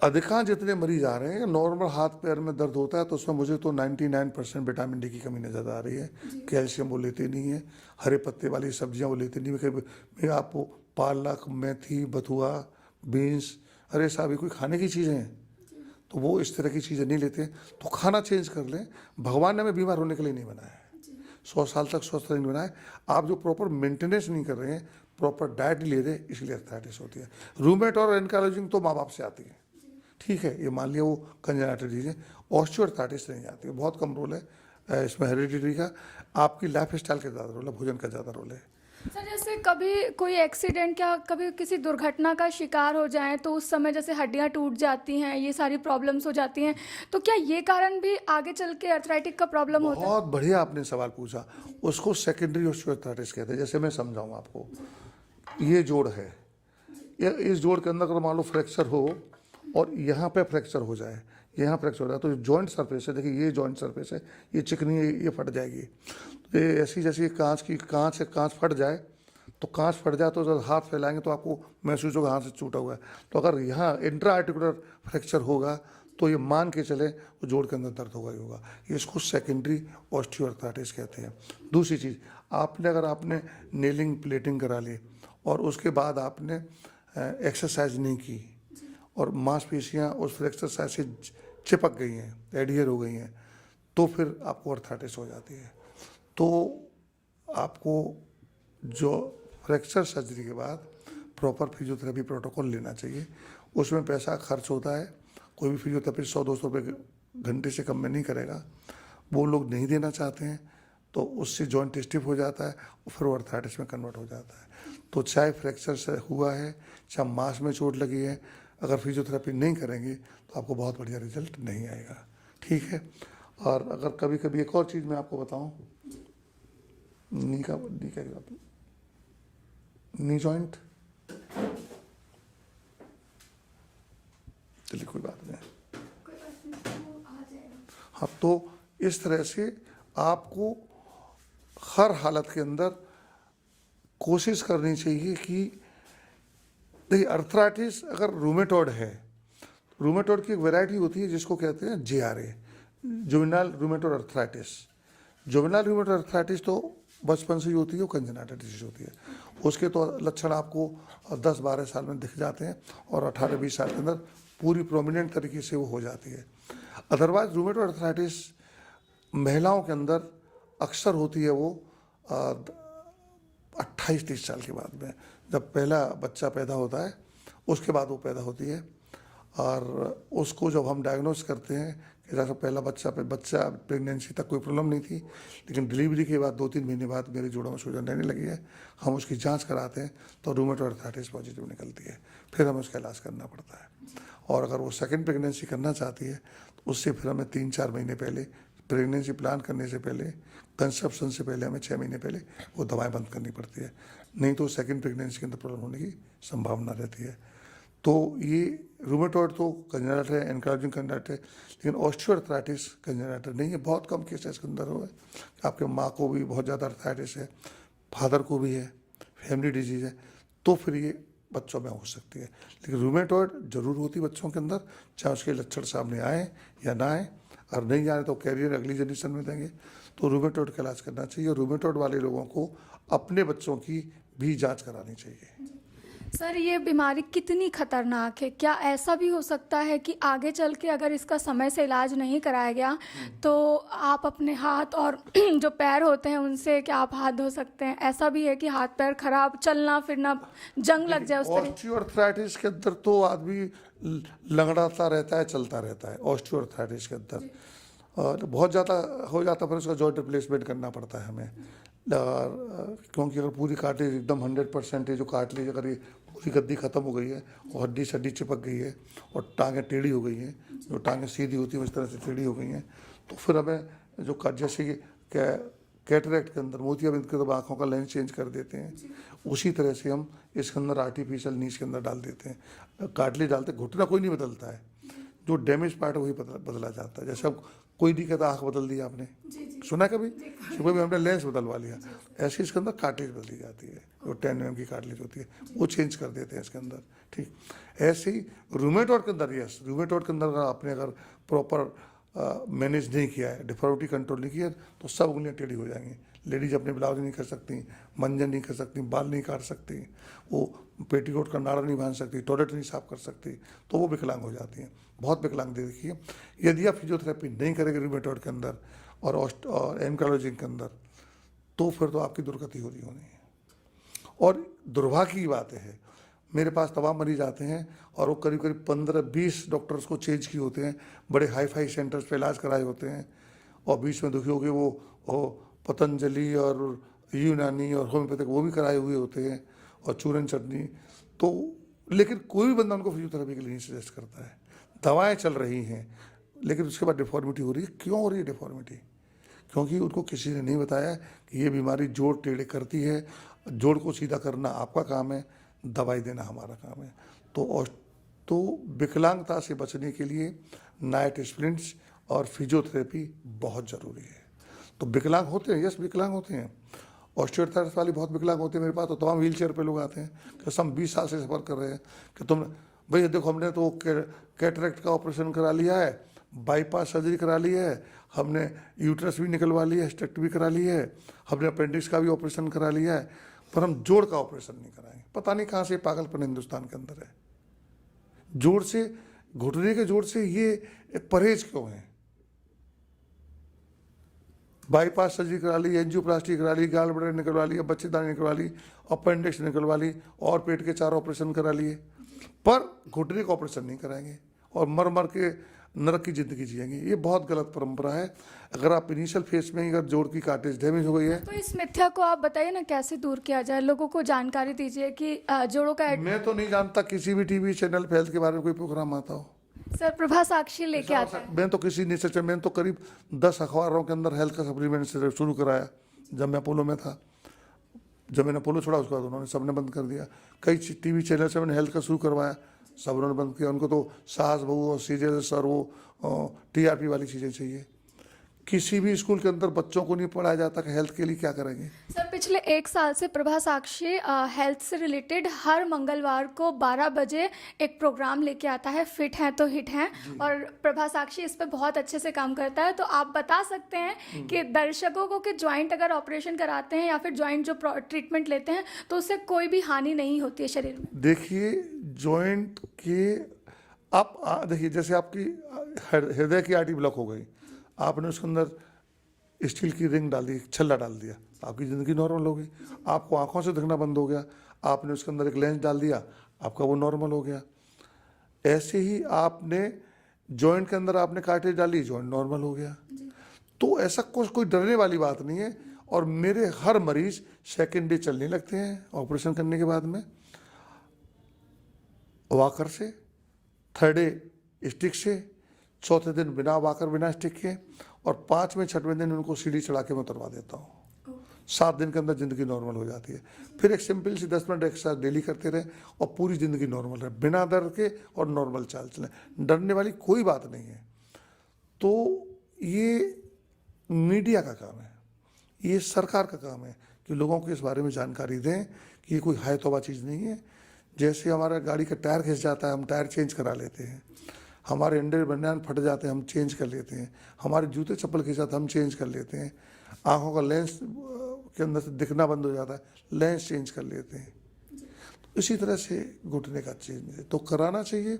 अधिकांश जितने मरीज आ रहे हैं, नॉर्मल हाथ पैर में दर्द होता है, तो उसमें मुझे तो 99% विटामिन डी की कमी नज़र आ रही है। कैल्शियम वो लेते नहीं है, हरे पत्ते वाली सब्जियां वो लेते नहीं है। मैं आपको पालक, मेथी, बथुआ, बीन्स, अरे साहब ये कोई खाने की चीज़ें हैं, तो वो इस तरह की चीज़ें नहीं लेते। तो खाना चेंज कर लें। भगवान ने हमें बीमार होने के लिए नहीं बनाया है, 100 साल तक स्वस्थ नहीं बनाया। आप जो प्रॉपर मेंटेनेंस नहीं कर रहे हैं, प्रॉपर डाइट ले रहे, इसलिए अर्थराइटिस होती है। रूमेट और एनिकाइलोजिंग तो माँ बाप से आती है, ठीक है, ये मान लिया वो कंजेनिटल डिजीज है। ऑस्टियोआर्थराइटिस नहीं आती है, बहुत कम रोल है इसमें हेरिडिटी का। आपकी लाइफ स्टाइल का ज़्यादा रोल है, भोजन का ज़्यादा रोल है। सर, जैसे कभी कोई एक्सीडेंट या कभी किसी दुर्घटना का शिकार हो जाए तो उस समय जैसे हड्डियां टूट जाती हैं, ये सारी प्रॉब्लम्स हो जाती हैं, तो क्या ये कारण भी आगे चल के अर्थराइटिस का प्रॉब्लम होता है? बहुत बढ़िया आपने सवाल पूछा। उसको सेकेंडरी ऑस्टियोआर्थराइटिस कहते हैं। जैसे मैं समझाऊँ आपको, ये जोड़ है, इस जोड़ के अंदर अगर मान लो फ्रैक्चर हो और यहाँ पे फ्रैक्चर हो जाए, यहाँ फ्रैक्चर हो जाए, तो जॉइंट सरफेस है, देखिए ये जॉइंट सरफेस है, ये चिकनी है, ये फट जाएगी। तो ये ऐसी जैसी कांच फट जाए, तो कांच फट जाए तो जब हाथ फैलाएंगे तो आपको महसूस होगा हाथ से छूटा हुआ है। तो अगर यहाँ इंट्रा आर्टिकुलर फ्रैक्चर होगा तो ये मान के चले तो जोड़ के अंदर दर्द होगा ही होगा। ये इसको सेकेंडरी ऑस्टियोआर्थराइटिस कहते हैं। दूसरी चीज़, अगर आपने नेलिंग प्लेटिंग करा ली और उसके बाद आपने एक्सरसाइज नहीं की और मांसपेशियाँ उस फ्रैक्चर साइज से चिपक गई हैं, एडियर हो गई हैं, तो फिर आपको अर्थराइटिस हो जाती है। तो आपको जो फ्रैक्चर सर्जरी के बाद प्रॉपर फिजियोथेरेपी प्रोटोकॉल लेना चाहिए। उसमें पैसा खर्च होता है, कोई भी फिजियोथेरेपी 100-200 रुपये घंटे से कम में नहीं करेगा, वो लोग नहीं देना चाहते हैं। तो उससे जॉइंट स्टिफ हो जाता है और फिर वो अर्थराइटिस में कन्वर्ट हो जाता है। तो चाहे फ्रैक्चर से हुआ है, चाहे मांस में चोट लगी है, अगर फिजियोथेरेपी नहीं करेंगे तो आपको बहुत बढ़िया रिजल्ट नहीं आएगा। ठीक है। और अगर कभी कभी एक और चीज़ मैं आपको बताऊं, नी जॉइंट, चलिए कोई बात नहीं। हाँ, तो इस तरह से आपको हर हालत के अंदर कोशिश करनी चाहिए कि देखिए, अर्थराइटिस अगर रूमेटॉइड है, रूमेटॉइड की एक वैरायटी होती है जिसको कहते हैं JRA, juvenile rheumatoid arthritis. Juvenile rheumatoid arthritis तो बचपन से ही होती है, वो कंजेनाइटल डिजीज होती है। उसके तो लक्षण आपको 10-12 साल में दिख जाते हैं और 18-20 साल के अंदर पूरी प्रोमिनेंट तरीके से वो हो जाती है। अदरवाइज रूमेटॉइड अर्थराइटिस महिलाओं के अंदर अक्सर होती है, वो 28-30 साल के बाद में, जब पहला बच्चा पैदा होता है उसके बाद वो पैदा होती है। और उसको जब हम डायग्नोस करते हैं कि जैसा पहला बच्चा प्रेगनेंसी तक कोई प्रॉब्लम नहीं थी, लेकिन डिलीवरी के बाद 2-3 महीने बाद मेरे जोड़ों में सूजन रहने लगी है, हम उसकी जांच कराते हैं तो रूमेटॉइड अर्थराइटिस पॉजिटिव निकलती है। फिर हमें उसका इलाज करना पड़ता है। और अगर वो सेकंड प्रेगनेंसी करना चाहती है तो उससे फिर हमें 3-4 महीने पहले, प्रेगनेंसी प्लान करने से पहले, कंसेप्शन से पहले, हमें 6 महीने पहले वो दवाएं बंद करनी पड़ती है, नहीं तो सेकंड प्रेगनेंसी के अंदर प्रॉब्लम होने की संभावना रहती है। तो ये रूमेटॉइड तो कंजेनाइटल है, एनकाइलोजिंग कंजेनाइटल है, लेकिन ऑस्टियोआर्थराइटिस कंजेनाइटल नहीं है। बहुत कम केसेस के अंदर हुआ है। आपके माँ को भी बहुत ज़्यादा अर्थराइटिस है, फादर को भी है, फैमिली डिजीज है, तो फिर ये बच्चों में हो सकती है। लेकिन रूमेटॉइड जरूर होती है बच्चों के अंदर, चाहे उसके लक्षण सामने आए या ना आए। और नहीं आए तो कैरियर अगली जनरेशन में देंगे। तो रूमेटॉइड का इलाज करना चाहिए। रूमेटॉइड वाले लोगों को अपने बच्चों की भी जांच करानी चाहिए। सर, ये बीमारी कितनी खतरनाक है? क्या ऐसा भी हो सकता है कि आगे चल के अगर इसका समय से इलाज नहीं कराया गया तो आप अपने हाथ और जो पैर होते हैं उनसे क्या आप हाथ धो सकते हैं? ऐसा भी है कि हाथ पैर खराब, चलना फिरना, जंग लग जाए उस तरह? ऑस्टियोआर्थराइटिस के अंदर तो आदमी लंगड़ाता रहता है, चलता रहता है। ऑस्टियोआर्थराइटिस के अंदर और बहुत ज़्यादा हो जाता है, फिर उसका जॉइंट रिप्लेसमेंट करना पड़ता है हमें। क्योंकि अगर पूरी कार्टिलेज एकदम 100% जो कार्टिलेज, अगर ये पूरी गद्दी खत्म हो गई है और हड्डी से हड्डी चिपक गई है और टांगें टेढ़ी हो गई हैं, जो टांगें सीधी होती हैं उस तरह से टेढ़ी हो गई हैं, तो फिर हमें जो जैसे कि कैटरेक्ट के अंदर मोतियाबिंद के तो आँखों का लेंस चेंज कर देते हैं, उसी तरह से हम इसके अंदर आर्टिफिशियल नीच के अंदर डाल देते हैं। कार्टिलेज डालते, घुटना कोई नहीं बदलता है, जो डैमेज पार्ट है वही बदला जाता है। जैसे अब कोई नहीं कहता आँख बदल दी आपने, सुना कभी? सुबह भी हमने लेंस बदलवा लिया, ऐसे इसके अंदर कार्टिलेज बदली जाती है, जो 10 mm की कार्टिलेज होती है वो चेंज कर देते हैं इसके अंदर। ठीक ऐसे ही रूमेटॉइड के अंदर, यस, रूमेटॉइड के अंदर आपने अगर प्रॉपर मैनेज नहीं किया है, डिफॉर्मिटी कंट्रोल नहीं किया तो सब उंगलियाँ टेढ़ी हो जाएंगी। लेडीज अपने ब्लाउज नहीं कर सकती, मंजन नहीं कर सकती, बाल नहीं काट सकती, वो पेटीकोट का नाड़ा नहीं बांध सकती, टॉयलेट नहीं साफ कर सकती, तो वो विकलांग हो जाती हैं। बहुत विकलांग दे देखिए। यदि आप फिजियोथेरेपी नहीं करेंगे रूमेटॉइड के अंदर और एनकाइलोजिंग के अंदर, तो फिर तो आपकी दुर्गति हो रही होनी है। और दुर्भाग्य की बात है, मेरे पास तमाम मरीज आते हैं और वो करीब करीब 15-20 डॉक्टर्स को चेंज किए होते हैं, बड़े हाई फाई सेंटर्स पे इलाज कराए होते हैं, और बीच में दुखी हो गए वो पतंजलि और यूनानी और होम्योपैथिक वो भी कराए हुए होते हैं, और चूरन चटनी। तो लेकिन कोई भी बंदा उनको फिजियोथेरेपी के लिए नहीं सजेस्ट करता है। दवाएं चल रही हैं, लेकिन उसके बाद डिफॉर्मिटी हो रही है। क्यों हो रही है डिफॉर्मिटी? क्योंकि उनको किसी ने नहीं बताया कि ये बीमारी जोड़ टेढ़े करती है। जोड़ को सीधा करना आपका काम है, दवाई देना हमारा काम है। तो विकलांगता से बचने के लिए नाइट स्प्लिंट्स और फिजियोथेरेपी बहुत ज़रूरी है। तो विकलांग होते हैं, यस विकलांग होते हैं। ऑस्टियोआर्थराइटिस वाले बहुत विकलांग होते हैं। मेरे पास तो तमाम व्हील चेयर पर लोग आते हैं कि हम 20 साल से सफ़र कर रहे हैं कि तुम भैया देखो, हमने तो कैटरेक्ट का ऑपरेशन करा लिया है, बाईपास सर्जरी करा ली है, हमने यूट्रस भी निकलवा लिया है, स्टेक्ट भी करा ली है, हमने अपेंडिक्स का भी ऑपरेशन करा लिया है, पर हम जोड़ का ऑपरेशन नहीं कराएंगे। पता नहीं कहाँ से पागलपन हिंदुस्तान के अंदर है। जोड़ से, घुटने के जोड़ से ये परहेज क्यों है? बाईपास सर्जरी करा ली, एंजियोप्लास्टी करा ली, गाल ब्लैडर निकलवा ली, बच्चेदानी निकलवा ली, अपेंडिक्स निकलवा ली, और पेट के 4 ऑपरेशन करा लिए, पर घुटने का ऑपरेशन नहीं कराएंगे। और मर मर के नरक की ज़िंदगी जिएंगे। ये बहुत गलत परंपरा है। अगर आप इनिशियल फेज में ही अगर जोड़ की कार्टिलेज डैमेज हो गई है, तो इस मिथ्या को आप बताइए ना कैसे दूर किया जाए, लोगों को जानकारी दीजिए कि जोड़ों का मैं तो नहीं जानता किसी भी टीवी चैनल पे हेल्थ के बारे में कोई प्रोग्राम आता हो। सर प्रभा साक्षी लेके आता है। मैं तो किसी नहीं सच, मैंने तो करीब 10 अखबारों के अंदर हेल्थ का सप्लीमेंट से शुरू कराया जब मैं अपोलो में था। जब मैंने अपोलो छोड़ा उसके बाद उन्होंने सबने बंद कर दिया। कई टीवी चैनल से मैंने हेल्थ का शुरू करवाया, सब उन्होंने बंद किया। उनको तो सास बहू और सीरियल सर वो टीआरपी वाली चीज़ें चाहिए। किसी भी स्कूल के अंदर बच्चों को नहीं पढ़ाया जाता कि हेल्थ के लिए क्या करेंगे। सर पिछले 1 साल से प्रभा साक्षी हेल्थ से रिलेटेड हर मंगलवार को 12 बजे एक प्रोग्राम लेके आता है, फिट हैं तो हिट हैं, और प्रभा साक्षी इस पे बहुत अच्छे से काम करता है। तो आप बता सकते हैं कि दर्शकों को कि जॉइंट अगर ऑपरेशन कराते हैं या फिर जॉइंट जो ट्रीटमेंट लेते हैं तो उससे कोई भी हानि नहीं होती है शरीर में। देखिए जॉइंट के आप देखिए, जैसे आपकी हृदय की आर्टरी ब्लॉक हो गई, आपने उसके अंदर स्टील की रिंग डाल दी, छल्ला डाल दिया, आपकी ज़िंदगी नॉर्मल हो गई। आपको आंखों से दिखना बंद हो गया, आपने उसके अंदर एक लेंस डाल दिया, आपका वो नॉर्मल हो गया। ऐसे ही आपने जॉइंट के अंदर आपने कार्टिलेज डाली, जॉइंट नॉर्मल हो गया। तो ऐसा कोई डरने वाली बात नहीं है। और मेरे हर मरीज सेकेंड डे चलने लगते हैं ऑपरेशन करने के बाद में, वॉकर से, थर्ड डे स्टिक से, चौथे दिन बिना वॉकर बिना स्टिक के, और 5वें 6वें दिन उनको सीढ़ी चढ़ा के मैं उतरवा देता हूँ। 7 दिन के अंदर ज़िंदगी नॉर्मल हो जाती है। फिर एक सिंपल सी 10 मिनट एक्सरसाइज डेली करते रहे और पूरी ज़िंदगी नॉर्मल रहे, बिना दर्द के और नॉर्मल चाल चलें। डरने वाली कोई बात नहीं है। तो ये मीडिया का काम है, ये सरकार का काम है कि लोगों को इस बारे में जानकारी दें कि ये कोई हाय तौबा चीज़ नहीं है। जैसे हमारा गाड़ी का टायर घिस जाता है, हम टायर चेंज करा लेते हैं। हमारे अंडर बनियान फट जाते हैं, हम चेंज कर लेते हैं। हमारे जूते चप्पल के साथ हम चेंज कर लेते हैं। आँखों का लेंस के अंदर से दिखना बंद हो जाता है, लेंस चेंज कर लेते हैं। तो इसी तरह से घुटने का चेंज तो कराना चाहिए।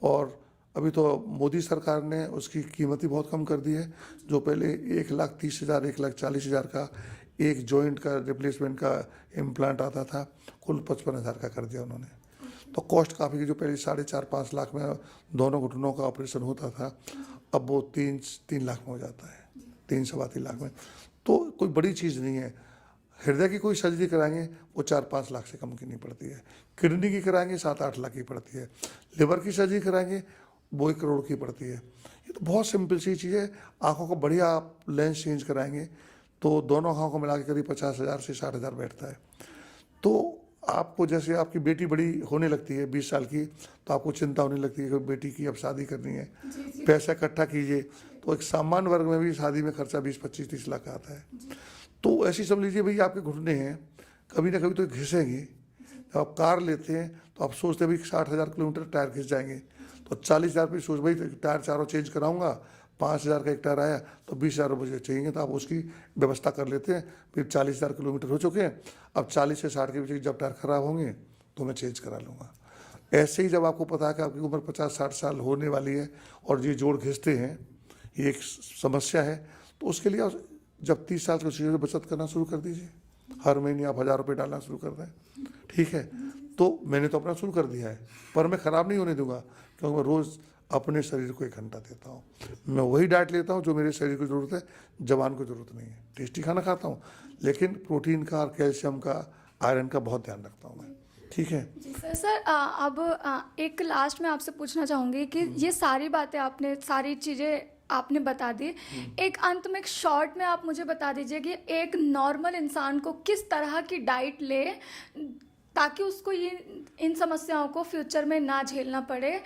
और अभी तो मोदी सरकार ने उसकी कीमत ही बहुत कम कर दी है। जो पहले 1,30,000 1,40,000 का एक जॉइंट का रिप्लेसमेंट का इम्प्लांट आता था, कुल 55,000 का कर दिया उन्होंने। तो कॉस्ट काफ़ी, जो पहले 4.5-5 लाख में दोनों घुटनों का ऑपरेशन होता था, अब वो 3 लाख में हो जाता है, 3-3.25 लाख में। तो कोई बड़ी चीज़ नहीं है। हृदय की कोई सर्जरी कराएंगे वो 4-5 लाख से कम की नहीं पड़ती है। किडनी की कराएंगे 7-8 लाख की पड़ती है। लिवर की सर्जरी कराएंगे वो 1 करोड़ की पड़ती है। ये तो बहुत सिंपल सी चीज़ है। आँखों को बढ़िया आप लेंस चेंज कराएंगे तो दोनों आँखों को मिला के करीब 50,000 से 60,000 बैठता है। तो आपको, जैसे आपकी बेटी बड़ी होने लगती है 20 साल की, तो आपको चिंता होने लगती है कि बेटी की अब शादी करनी है, पैसा इकट्ठा कीजिए। तो एक सामान्य वर्ग में भी शादी में खर्चा 20-25-30 लाख आता है। तो ऐसी समझ लीजिए भाई, आपके घुटने हैं, कभी ना कभी तो घिसेंगे। जब आप कार लेते हैं तो आप सोचते हैं भाई 60,000 किलोमीटर टायर घिस जाएंगे, तो 40,000 पे सोच भाई टायर चारों चेंज कराऊंगा, 5,000 का एक टायर आया तो 20,000 रुपये चाहिए, तो आप उसकी व्यवस्था कर लेते हैं। फिर 40,000 किलोमीटर हो चुके हैं, अब 40 से 60 के बीच जब टायर खराब होंगे तो मैं चेंज करा लूँगा। ऐसे ही जब आपको पता है कि आपकी उम्र 50-60 साल होने वाली है और ये जोड़ घिसते हैं, ये एक समस्या है, तो उसके लिए जब 30 साल की चीज़ों से बचत करना शुरू कर दीजिए। हर महीने आप 1,000 रुपये डालना शुरू कर दें, ठीक है। तो मैंने तो अपना शुरू कर दिया है, पर मैं ख़राब नहीं होने दूंगा, क्योंकि मैं रोज़ अपने शरीर को 1 घंटा देता हूँ। मैं वही डाइट लेता हूँ जो मेरे शरीर को ज़रूरत है, जवान को ज़रूरत नहीं है। टेस्टी खाना खाता हूँ, लेकिन प्रोटीन का और कैल्शियम का, आयरन का बहुत ध्यान रखता हूँ मैं, ठीक है। जी सर, अब एक लास्ट में आपसे पूछना चाहूँगी कि ये सारी बातें आपने, सारी चीज़ें आपने बता दी, एक अंत में एक शॉर्ट में आप मुझे बता दीजिए कि एक नॉर्मल इंसान को किस तरह की डाइट ले ताकि उसको ये इन समस्याओं को फ्यूचर में ना झेलना पड़े।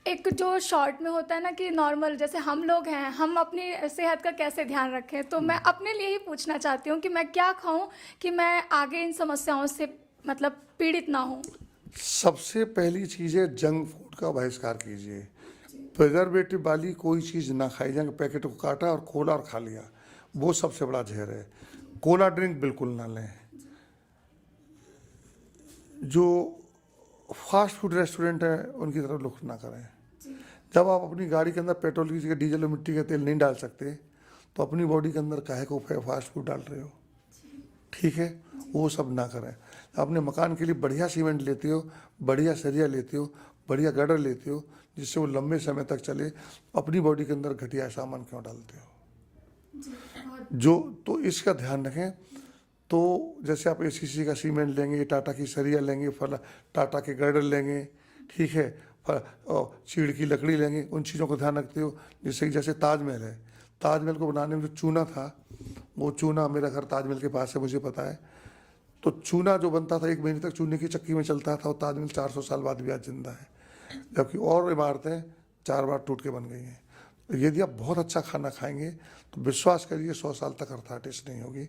एक जो शॉर्ट में होता है ना कि नॉर्मल, जैसे हम लोग हैं, हम अपनी सेहत का कैसे ध्यान रखें, तो मैं अपने लिए ही पूछना चाहती हूँ कि मैं क्या खाऊं कि मैं आगे इन समस्याओं से मतलब पीड़ित ना हूँ। सबसे पहली चीज़ है जंक फूड का बहिष्कार कीजिए। प्रिजर्वेटिव वाली कोई चीज़ ना खाई जाए। पैकेट को काटा और खोला और खा लिया, वो सबसे बड़ा जहर है। कोला ड्रिंक बिल्कुल ना लें। जो फास्ट फूड रेस्टोरेंट है उनकी तरफ रुख ना करें। जब आप अपनी गाड़ी के अंदर पेट्रोल की जगह डीजल और मिट्टी का तेल नहीं डाल सकते, तो अपनी बॉडी के अंदर काहे को फास्ट फूड डाल रहे हो, ठीक है। वो सब ना करें। अपने मकान के लिए बढ़िया सीमेंट लेते हो, बढ़िया सरिया लेते हो, बढ़िया गर्डर लेते हो जिससे वो लंबे समय तक चले, अपनी बॉडी के अंदर घटिया सामान क्यों डालते हो? जो तो इसका ध्यान रखें। तो जैसे आप एसीसी का सीमेंट लेंगे, टाटा की सरिया लेंगे, टाटा के गर्डर लेंगे, ठीक है, चीड़ की लकड़ी लेंगे, उन चीज़ों को ध्यान रखते हो। जिससे कि जैसे ताजमहल है, ताजमहल को बनाने में जो चूना था, वो चूना, मेरा घर ताजमहल के पास है, मुझे पता है। तो चूना जो बनता था 1 महीने तक चूने की चक्की में चलता था, और ताजमहल 400 साल बाद भी आज जिंदा है, जबकि और इमारतें 4 बार टूट के बन गई हैं। यदि आप बहुत अच्छा खाना खाएंगे तो विश्वास करिए 100 साल तक अर्थराइटिस नहीं होगी।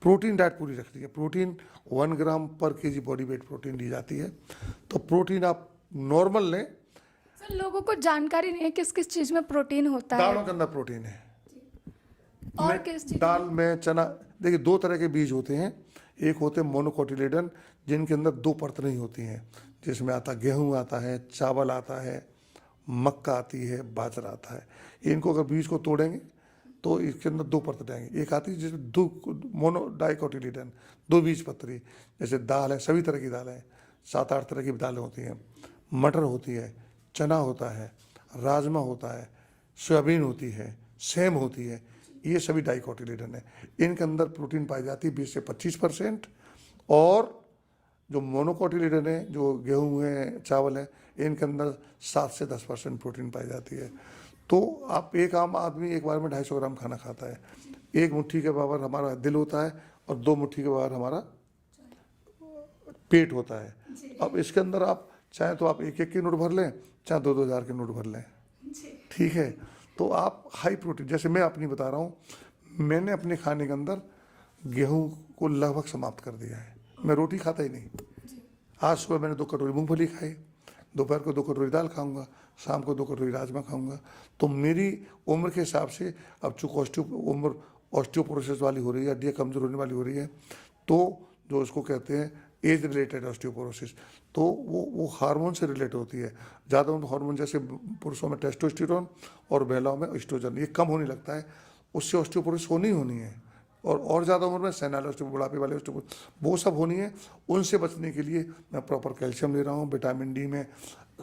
प्रोटीन डाइट पूरी रखनी है। प्रोटीन 1 ग्राम पर केजी बॉडी वेट प्रोटीन ली जाती है। तो प्रोटीन आप नॉर्मल लें। सर, लोगों को जानकारी नहीं है किस किस चीज़ में प्रोटीन होता है। दालों के अंदर प्रोटीन है। और किस चीज़? दाल में चना, देखिए 2 तरह के बीज होते हैं। एक होते हैं मोनोकोटिलेडन, जिनके अंदर 2 परत नहीं होती हैं, जिसमें आता गेहूँ आता है, चावल आता है, मक्का आती है, बाजरा आता है। इनको अगर बीज को तोड़ेंगे तो इसके अंदर 2 परत आएंगी। एक आती है जिसमें 2 मोनोडाइकोटिलेडन, 2 बीज पत्री। जैसे दाल है, सभी तरह की दाल है, 7-8 तरह की दालें होती हैं। मटर होती है, चना होता है, राजमा होता है, सोयाबीन होती है, सेम होती है। ये सभी डाइकोटिलेडन है। इनके अंदर प्रोटीन पाई जाती है 20 से 25%। और जो मोनोकोटिलेडन है, जो गेहूँ है, चावल है, इनके अंदर 7 से 10% प्रोटीन पाई जाती है। तो आप, एक आम आदमी एक बार में 250 ग्राम खाना खाता है। 1 मुट्ठी के बराबर हमारा दिल होता है, और 2 मुट्ठी के बराबर हमारा पेट होता है। अब इसके अंदर आप चाहे तो आप 1-1 के नोट भर लें, चाहे 2-2 हज़ार के नोट भर लें, ठीक है। तो आप हाई प्रोटीन, जैसे मैं अपनी बता रहा हूँ, मैंने अपने खाने के अंदर गेहूँ को लगभग समाप्त कर दिया है। मैं रोटी खाता ही नहीं। आज सुबह मैंने 2 कटोरी मूंगफली खाई, दोपहर को 2 कटोरी दाल खाऊंगा, शाम को 2 कटोरी राजमा खाऊंगा। तो मेरी उम्र के हिसाब से, अब चूँकि उम्र ऑस्टियोपोरोसिस वाली हो रही है, हड्डियाँ कमज़ोर होने वाली हो रही है, तो जो उसको कहते हैं एज रिलेटेड ऑस्टियोपोरोसिस, तो वो हार्मोन से रिलेटेड होती है। ज़्यादा हार्मोन, जैसे पुरुषों में टेस्टोस्टेरोन और महिलाओं में एस्ट्रोजन, ये कम होने लगता है, उससे ऑस्टियोपोरोसिस होनी है। और ज़्यादा उम्र में सेनाल ऑस्टियोपोरोसिस, बुढ़ापे वाले ऑस्टियोपोरोसिस, वो सब होनी है। उनसे बचने के लिए मैं प्रॉपर कैल्शियम ले रहा हूँ, विटामिन डी में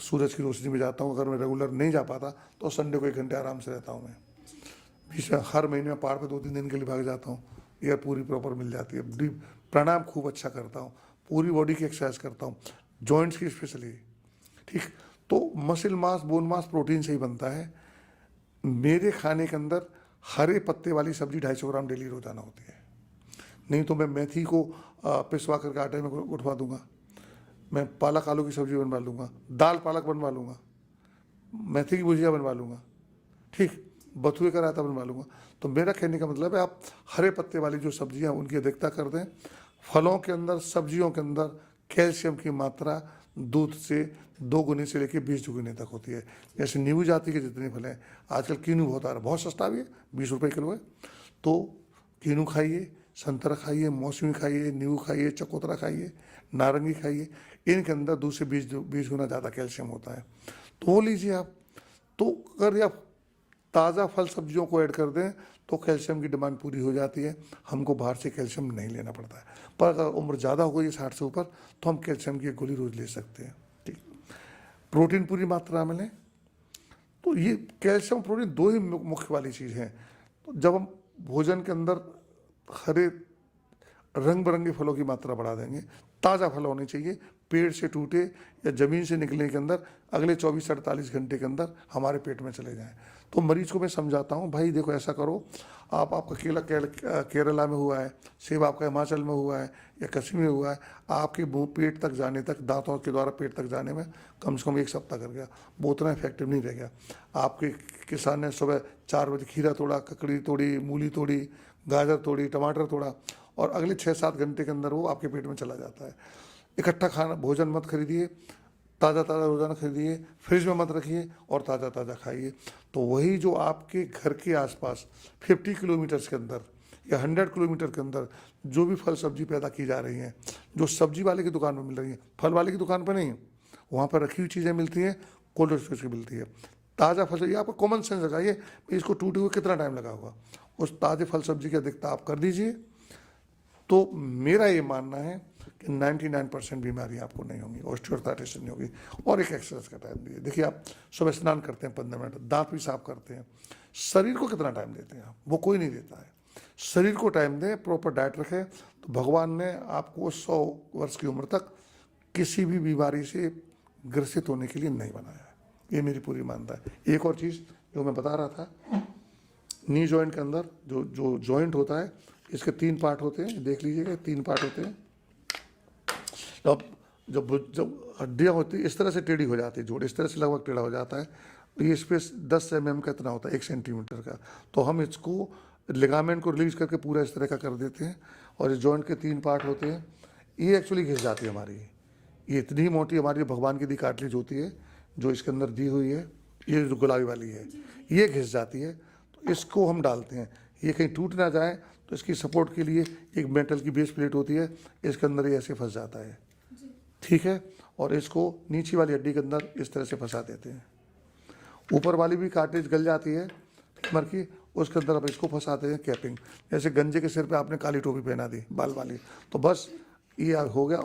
सूरज की रोशनी में जाता हूँ। अगर मैं रेगुलर नहीं जा पाता तो संडे को 1 घंटे आराम से रहता हूँ। मैं बीच में हर महीने में पहाड़ पे 2-3 दिन के लिए भाग जाता हूँ। एयर पूरी प्रॉपर मिल जाती है। डीप प्राणायाम खूब अच्छा करता हूँ, पूरी बॉडी की एक्सरसाइज करता हूँ, जॉइंट्स की स्पेशली, ठीक। तो muscle mass, bone mass protein से ही बनता है। मेरे खाने के अंदर हरे पत्ते वाली सब्जी 250 ग्राम डेली रोजाना होती है। नहीं तो मैं मेथी को पिसवा करके आटे में उठवा दूंगा, मैं पालक आलू की सब्जी बनवा लूँगा, दाल पालक बनवा लूँगा, मेथी की भुजिया बनवा लूँगा, ठीक, बथुए का रायता बनवा लूँगा। तो मेरा कहने का मतलब है आप हरे पत्ते वाली जो सब्जियाँ उनकी अधिकता कर दें। फलों के अंदर, सब्जियों के अंदर कैल्शियम की मात्रा दूध से 2 गुने से लेकर 20 गुने तक होती है। जैसे नींबू जाति के जितने फल हैं, आजकल कीनू बहुत आ रहा है, बहुत सस्ता भी है, 20 रुपये किलो है। तो कीनू खाइए, संतरा खाइए, मौसमी खाइए, नींबू खाइए, चकोतरा खाइए, नारंगी खाइए। इनके अंदर दूध से 20 गुना ज़्यादा कैल्शियम होता है, तो वो लीजिए आप। तो अगर आप ताज़ा फल सब्जियों को ऐड कर दें तो कैल्शियम की डिमांड पूरी हो जाती है। हमको बाहर से कैल्शियम नहीं लेना पड़ता है। पर अगर उम्र ज़्यादा हो गई है 60 से ऊपर, तो हम कैल्शियम की 1 गोली रोज़ ले सकते हैं, ठीक। प्रोटीन पूरी मात्रा में लें। तो ये कैल्शियम प्रोटीन 2 ही मुख्य वाली चीज़ हैं। तो जब हम भोजन के अंदर हरे रंग बिरंगे फलों की मात्रा बढ़ा देंगे, ताज़ा फल होने चाहिए, पेड़ से टूटे या ज़मीन से निकलने के अंदर अगले 24 से 48 घंटे के अंदर हमारे पेट में चले जाएं। तो मरीज को मैं समझाता हूँ, भाई देखो ऐसा करो, आपका केला केरला में हुआ है, सेब आपका हिमाचल में हुआ है या कश्मीर में हुआ है, आपके मुँह पेट तक जाने तक, दांतों के द्वारा पेट तक जाने में कम से कम 1 सप्ताह कर गया, वो उतना इफेक्टिव नहीं रह गया। आपके किसान ने सुबह 4 बजे खीरा तोड़ा, ककड़ी तोड़ी, मूली तोड़ी, गाजर तोड़ी, टमाटर तोड़ा, और अगले 6-7 घंटे के अंदर वो आपके पेट में चला जाता है। इकट्ठा खाना भोजन मत खरीदिए, ताज़ा रोज़ाना खरीदिए, फ्रिज में मत रखिए और ताज़ा खाइए। तो वही जो आपके घर के आसपास 50 किलोमीटर्स के अंदर या 100 किलोमीटर के अंदर जो भी फल सब्जी पैदा की जा रही हैं, जो सब्जी वाले की दुकान में मिल रही हैं, फल वाले की दुकान पर नहीं, वहाँ पर रखी हुई चीज़ें मिलती हैं, कोल्ड स्टोरेज की मिलती है। ताज़ा फल, ये आपका कॉमन सेंस लगाइए, इसको टूटे हुए कितना टाइम लगा होगा, उस ताज़े फल सब्जी की अधिकता आप कर दीजिए। तो मेरा ये मानना है कि 99% बीमारियां आपको नहीं होंगी, ऑस्टियोआर्थराइटिस नहीं होगी। और एक एक्सरसाइज का टाइम दीजिए। देखिए, आप सुबह स्नान करते हैं 15 मिनट, दांत भी साफ करते हैं, शरीर को कितना टाइम देते हैं आप? वो कोई नहीं देता है। शरीर को टाइम दें, प्रॉपर डाइट रखें, तो भगवान ने आपको 100 वर्ष की उम्र तक किसी भी बीमारी से ग्रसित होने के लिए नहीं बनाया है। ये मेरी पूरी मानता है। एक और चीज़ जो मैं बता रहा था, नी जॉइंट के अंदर जो जॉइंट होता है, इसके 3 पार्ट होते हैं, देख लीजिएगा, 3 पार्ट होते हैं। जब हड्डियाँ होती है इस तरह से टेढ़ी हो जाती है, जोड़ इस तरह से लगभग टेढ़ा हो जाता है, तो ये स्पेस 10 mm का इतना होता है, 1 सेंटीमीटर का। तो हम इसको लिगामेंट को रिलीज करके पूरा इस तरह का कर देते हैं। और इस जॉइंट के 3 पार्ट होते हैं, ये एक्चुअली घिस जाती है हमारी। ये इतनी मोटी हमारी भगवान की दी कार्टिलेज होती है, जो इसके अंदर दी हुई है, ये जो गुलाबी वाली है, ये घिस जाती है। तो इसको हम डालते हैं, ये कहीं टूट ना जाए, तो इसकी सपोर्ट के लिए एक मेटल की बेस प्लेट होती है, इसके अंदर ये ऐसे फंस जाता है, ठीक है। और इसको नीचे वाली हड्डी के अंदर इस तरह से फंसा देते हैं। ऊपर वाली भी कार्टिलेज गल जाती है कमर की, उसके अंदर अब इसको फंसाते हैं कैपिंग। जैसे गंजे के सिर पे आपने काली टोपी पहना दी बाल वाली, तो बस ये हो गया।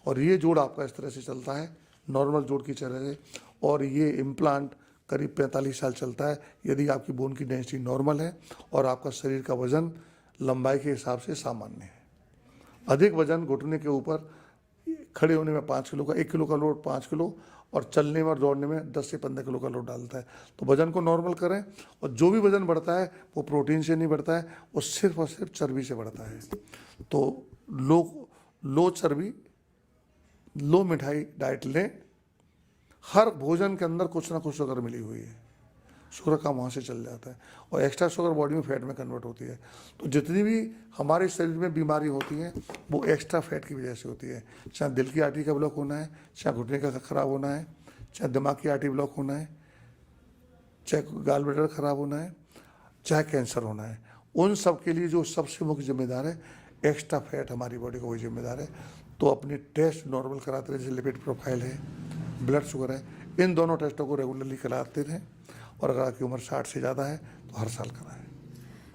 और ये जोड़ आपका इस तरह से चलता है, नॉर्मल जोड़ की तरह से। और ये इम्प्लांट करीब 45 साल चलता है, यदि आपकी बोन की डेंसिटी नॉर्मल है और आपका शरीर का वजन लंबाई के हिसाब से सामान्य है। अधिक वजन घुटने के ऊपर, खड़े होने में 5 किलो का, 1 किलो का लोड 5 किलो, और चलने में और दौड़ने में 10 से 15 किलो का लोड डालता है। तो वजन को नॉर्मल करें, और जो भी वजन बढ़ता है वो प्रोटीन से नहीं बढ़ता है, वो सिर्फ और सिर्फ चर्बी से बढ़ता है। तो लो चर्बी, लो मिठाई डाइट लें। हर भोजन के अंदर कुछ ना कुछ शुगर मिली हुई है, शुगर का वहाँ से चल जाता है, और एक्स्ट्रा शुगर बॉडी में फैट में कन्वर्ट होती है। तो जितनी भी हमारे शरीर में बीमारी होती है, वो एक्स्ट्रा फैट की वजह से होती है। चाहे दिल की आर्टरी का ब्लॉक होना है, चाहे घुटने का खराब होना है, चाहे दिमाग की आर्टरी ब्लॉक होना है, चाहे गाल ब्लैडर खराब होना है, चाहे कैंसर होना है, उन सब के लिए जो सबसे मुख्य जिम्मेदार है, एक्स्ट्रा फैट हमारी बॉडी का वही जिम्मेदार है। तो अपनी टेस्ट नॉर्मल कराते रहे, जैसे लिपिड प्रोफाइल है, ब्लड शुगर है, इन दोनों टेस्टों को रेगुलरली कराते रहें। और अगर आपकी उम्र 60 से ज़्यादा है तो हर साल कराएं।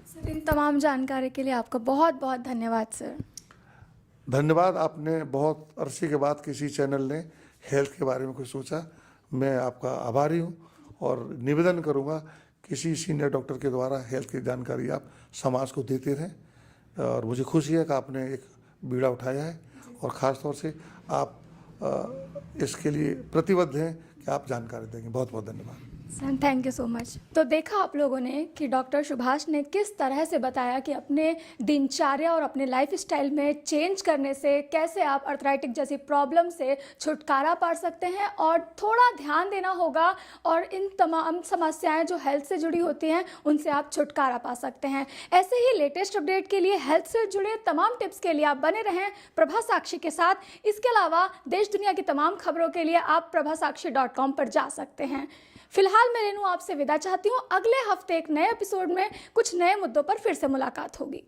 सर, इन तमाम जानकारी के लिए आपका बहुत बहुत धन्यवाद सर। धन्यवाद। आपने बहुत अरसे के बाद किसी चैनल ने हेल्थ के बारे में कुछ सोचा, मैं आपका आभारी हूँ। और निवेदन करूँगा, किसी सीनियर डॉक्टर के द्वारा हेल्थ की जानकारी आप समाज को देते रहें। और मुझे खुशी है कि आपने एक बीड़ा उठाया है, और ख़ास तौर से आप इसके लिए प्रतिबद्ध हैं कि आप जानकारी देंगे। बहुत बहुत धन्यवाद sir, thank you so much. तो देखा आप लोगों ने कि डॉक्टर सुभाष ने किस तरह से बताया कि अपने दिनचर्या और अपने लाइफस्टाइल में चेंज करने से कैसे आप अर्थराइटिक जैसी प्रॉब्लम से छुटकारा पा सकते हैं, और थोड़ा ध्यान देना होगा, और इन तमाम समस्याएं जो हेल्थ से जुड़ी होती हैं उनसे आप छुटकारा पा सकते हैं। ऐसे ही लेटेस्ट अपडेट के लिए, हेल्थ से जुड़े तमाम टिप्स के लिए आप बने रहें प्रभा साक्षी के साथ। इसके अलावा देश दुनिया की तमाम खबरों के लिए आप prabhasakshi.com पर जा सकते हैं। फिलहाल मैं रेनू आपसे विदा चाहती हूँ। अगले हफ्ते एक नए एपिसोड में कुछ नए मुद्दों पर फिर से मुलाकात होगी।